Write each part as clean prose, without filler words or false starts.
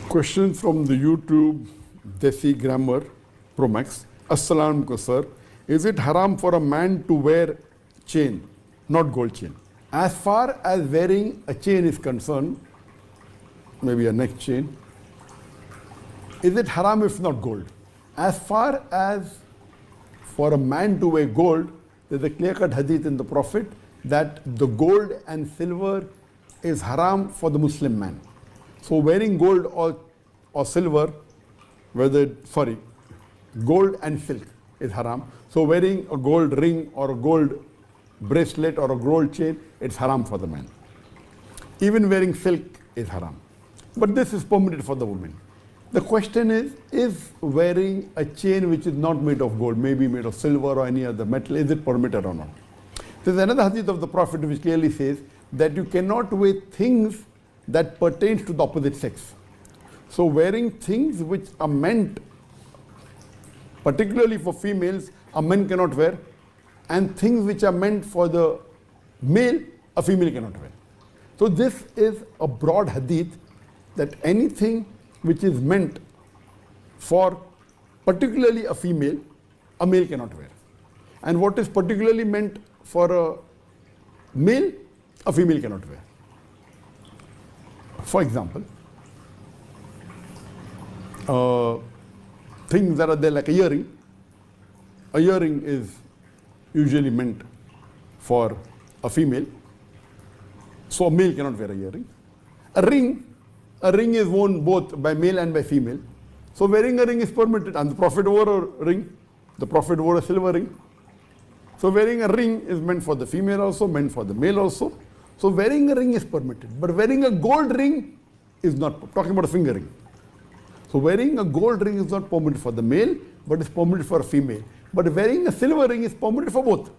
Question from the YouTube Desi Grammar Pro Max. Assalamu alaikum, sir. Is it haram for a man to wear chain, not gold chain? As far as wearing a chain is concerned, maybe a neck chain, is it haram if not gold? As far as for a man to wear gold, there's a clear-cut hadith in the Prophet that the gold and silver is haram for the Muslim man. So wearing gold or silver, gold and silk is haram. So wearing a gold ring or a gold bracelet or a gold chain, it's haram for the man. Even wearing silk is haram. But this is permitted for the woman. The question is wearing a chain which is not made of gold, maybe made of silver or any other metal, is it permitted or not? There's another hadith of the Prophet which clearly says that you cannot wear things that pertains to the opposite sex. So wearing things which are meant particularly for females, a man cannot wear, and things which are meant for the male, a female cannot wear. So this is a broad hadith that anything which is meant for particularly a female, a male cannot wear. And what is particularly meant for a male, a female cannot wear. For example, things that are there like a earring. A earring is usually meant for a female, so a male cannot wear a earring. A ring is worn both by male and by female. So wearing a ring is permitted, and the Prophet wore a ring. The Prophet wore a silver ring. So wearing a ring is meant for the female also, meant for the male also. So wearing a ring is permitted, but wearing a gold ring is not. Talking about a finger ring. So wearing a gold ring is not permitted for the male, but is permitted for a female. But wearing a silver ring is permitted for both.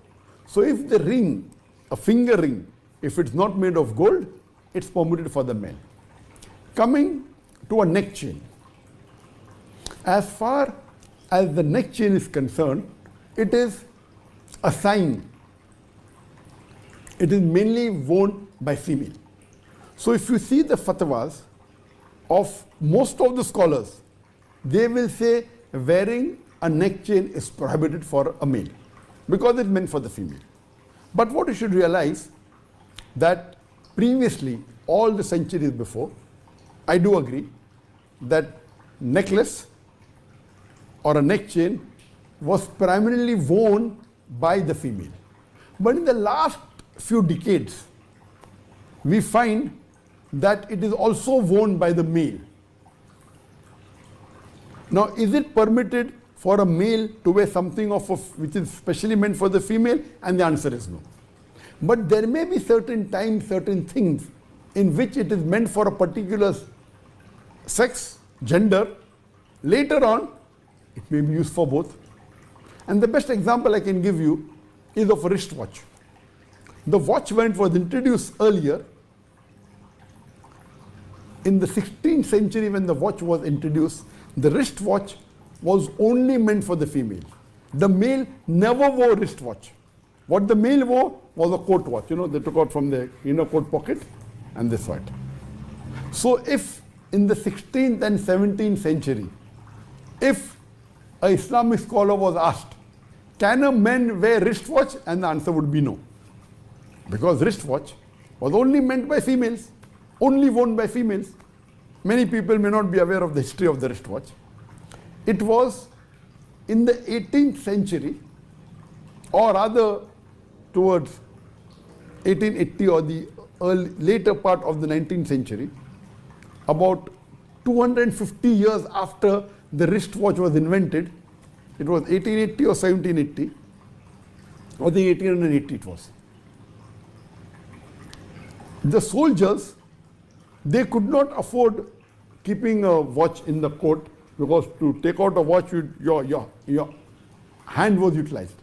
So if the ring, a finger ring, if it's not made of gold, it's permitted for the male. Coming to a neck chain. As far as the neck chain is concerned, it is a sign. It is mainly worn by female. So if you see the fatwas of most of the scholars, they will say wearing a neck chain is prohibited for a male because it's meant for the female. But what you should realize that previously, all the centuries before, I do agree that necklace or a neck chain was primarily worn by the female. But in the last few decades, we find that it is also worn by the male. Now, is it permitted for a male to wear something which is specially meant for the female? And the answer is no. But there may be certain times, certain things in which it is meant for a particular sex, gender. Later on, it may be used for both. And the best example I can give you is of a wristwatch. The watch, when it was introduced earlier, in the 16th century when the watch was introduced, the wristwatch was only meant for the female. The male never wore wristwatch. What the male wore was a coat watch. They took out from the inner coat pocket and this one. So if in the 16th and 17th century, if an Islamic scholar was asked, can a man wear wristwatch? And the answer would be no. Because wristwatch was only meant by females, only worn by females. Many people may not be aware of the history of the wristwatch. It was in the 18th century, or rather towards 1880 or the later part of the 19th century, about 250 years after the wristwatch was invented. It was 1880 or 1780, or the 1880 it was. The soldiers, they could not afford keeping a watch in the coat, because to take out a watch, your hand was utilized.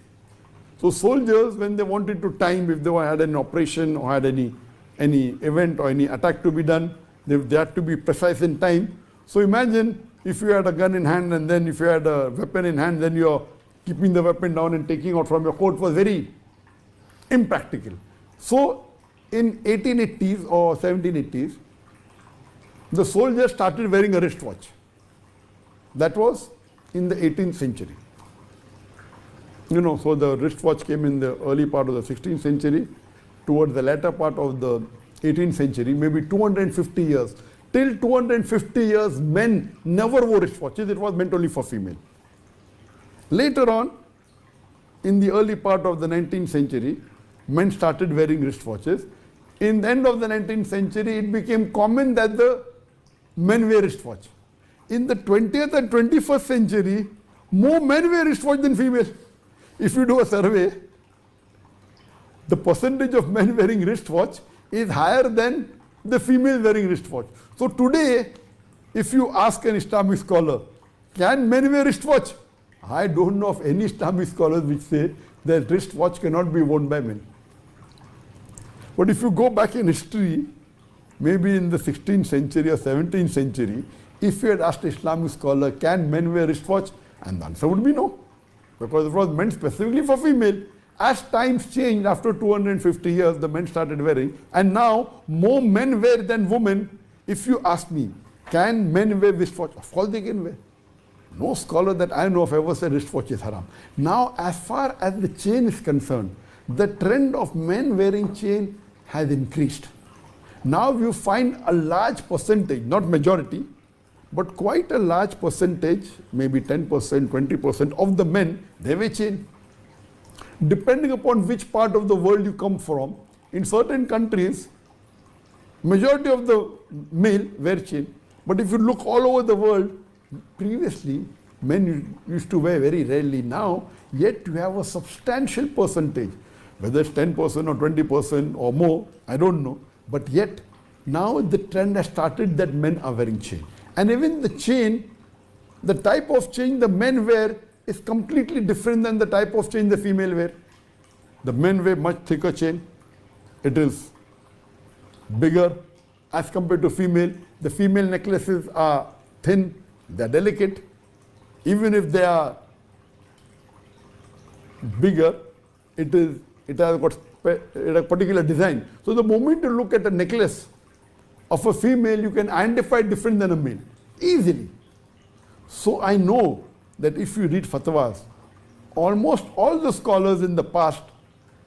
So soldiers, when they wanted to time, if they had an operation or had any event or any attack to be done, they had to be precise in time. So imagine if you had a gun in hand and then if you had a weapon in hand, then you're keeping the weapon down and taking out from your coat was very impractical. So in 1880s or 1780s, the soldiers started wearing a wristwatch. That was in the 18th century. So the wristwatch came in the early part of the 16th century, towards the latter part of the 18th century, maybe 250 years. Till 250 years, men never wore wristwatches. It was meant only for female. Later on, in the early part of the 19th century, men started wearing wristwatches. In the end of the 19th century, it became common that the men wear wristwatch. In the 20th and 21st century, more men wear wristwatch than female. If you do a survey, the percentage of men wearing wristwatch is higher than the female wearing wristwatch. So today, if you ask an Islamic scholar, can men wear wristwatch? I don't know of any Islamic scholars which say that wristwatch cannot be worn by men. But if you go back in history, maybe in the 16th century or 17th century, if you had asked an Islamic scholar, can men wear wristwatch? And the answer would be no, because it was meant specifically for female. As times changed, after 250 years, the men started wearing, and now more men wear than women. If you ask me, can men wear wristwatch? Of course they can wear. No scholar that I know of ever said wristwatch is haram. Now, as far as the chain is concerned, the trend of men wearing chain has increased. Now you find a large percentage, not majority, but quite a large percentage, maybe 10%, 20% of the men, they wear chain. Depending upon which part of the world you come from, in certain countries, majority of the male wear chain. But if you look all over the world, previously men used to wear very rarely. Now, yet you have a substantial percentage, whether it's 10% or 20% or more, I don't know. But yet, now the trend has started that men are wearing chain. And even the chain, the type of chain the men wear is completely different than the type of chain the female wear. The men wear much thicker chain. It is bigger as compared to female. The female necklaces are thin, they are delicate. Even if they are bigger, it has got a particular design. So the moment you look at a necklace of a female, you can identify it different than a male, easily. So I know that if you read fatwas, almost all the scholars in the past,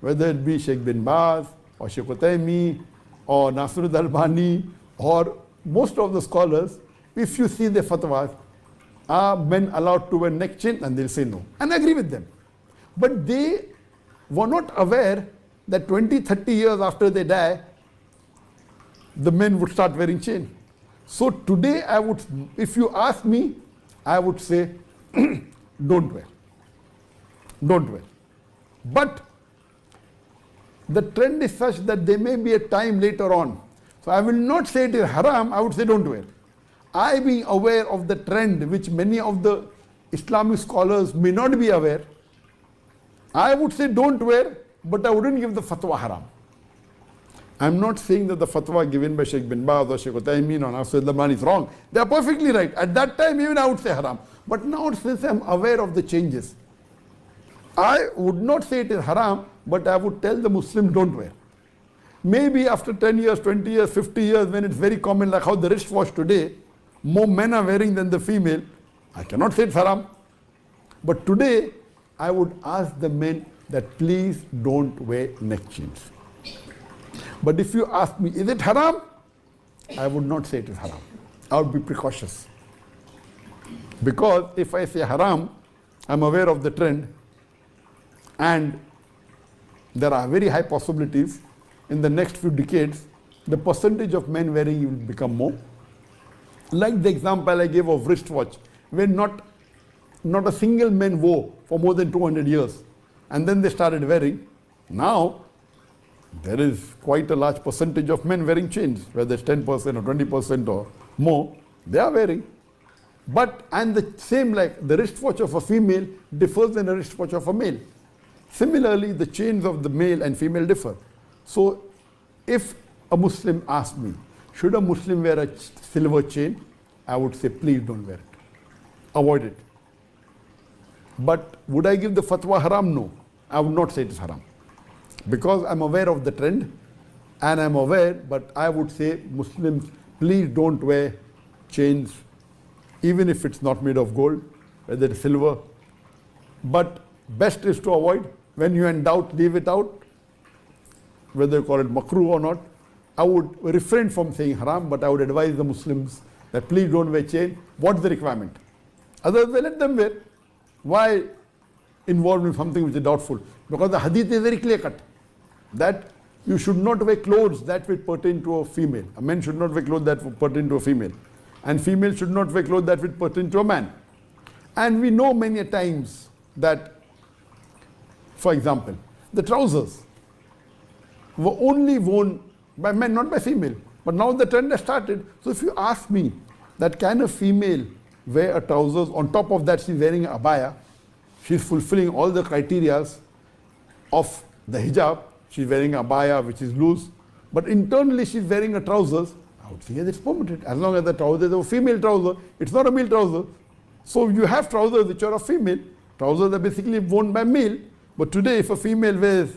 whether it be Sheikh bin Baz or Sheikh Uthaymeen or Nasruddin Albani or most of the scholars, if you see their fatwas, are men allowed to wear neck chain? And they'll say no. And I agree with them. But they were not aware that 20, 30 years after they die, the men would start wearing chain. So today, if you ask me, I would say, don't wear. Don't wear. But the trend is such that there may be a time later on. So I will not say it is haram, I would say don't wear. I, being aware of the trend which many of the Islamic scholars may not be aware, I would say don't wear, but I wouldn't give the fatwa haram. I'm not saying that the fatwa given by Sheikh bin Baz or Sheikh Uthaymeen or Nasruddin Albani is wrong. They are perfectly right. At that time even I would say haram. But now since I'm aware of the changes, I would not say it is haram, but I would tell the Muslims don't wear. Maybe after 10 years, 20 years, 50 years, when it's very common, like how the wristwatch today, more men are wearing than the female, I cannot say it's haram. But today, I would ask the men that please don't wear neck chains. But if you ask me, is it haram? I would not say it is haram. I would be precautious. Because if I say haram, I'm aware of the trend, and there are very high possibilities in the next few decades, the percentage of men wearing will become more. Like the example I gave of wristwatch, where not a single man wore for more than 200 years, and then they started wearing. Now, there is quite a large percentage of men wearing chains, whether it's 10% or 20% or more, they are wearing. But, and the same like the wristwatch of a female differs than the wristwatch of a male. Similarly, the chains of the male and female differ. So, if a Muslim asks me, should a Muslim wear a silver chain? I would say, please don't wear it. Avoid it. But would I give the fatwa haram? No. I would not say it is haram. Because I'm aware of the trend, and I'm aware, but I would say Muslims please don't wear chains, even if it's not made of gold, whether it's silver. But best is to avoid. When you're in doubt, leave it out. Whether you call it makruh or not, I would refrain from saying haram, but I would advise the Muslims that please don't wear chain. What's the requirement? Otherwise, let them wear. Why involved in something which is doubtful? Because the hadith is very clear cut that you should not wear clothes that will pertain to a female. A man should not wear clothes that will pertain to a female. And female should not wear clothes that will pertain to a man. And we know many a times that, for example, the trousers were only worn by men, not by female. But now the trend has started. So if you ask me that can a female wear a trousers, on top of that she's wearing an abaya, she's fulfilling all the criterias of the hijab, she's wearing a abaya which is loose, but internally she's wearing a trousers, I would say yes, it's permitted. As long as the trouser is a female trouser, it's not a male trouser. So you have trousers which are a female. Trousers are basically worn by male. But today if a female wears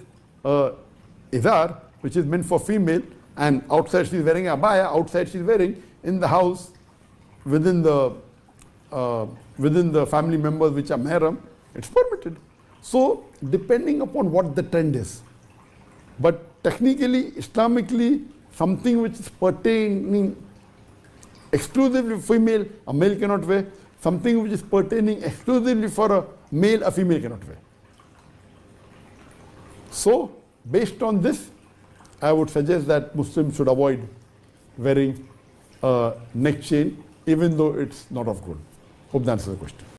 izar, which is meant for female, and outside she's wearing a abaya, outside she's wearing, in the house, within the family members which are mahram, it's permitted. So depending upon what the trend is. But technically, Islamically, something which is pertaining exclusively for female, a male cannot wear. Something which is pertaining exclusively for a male, a female cannot wear. So, based on this, I would suggest that Muslims should avoid wearing a neck chain, even though it's not of gold. Hope that answers the question.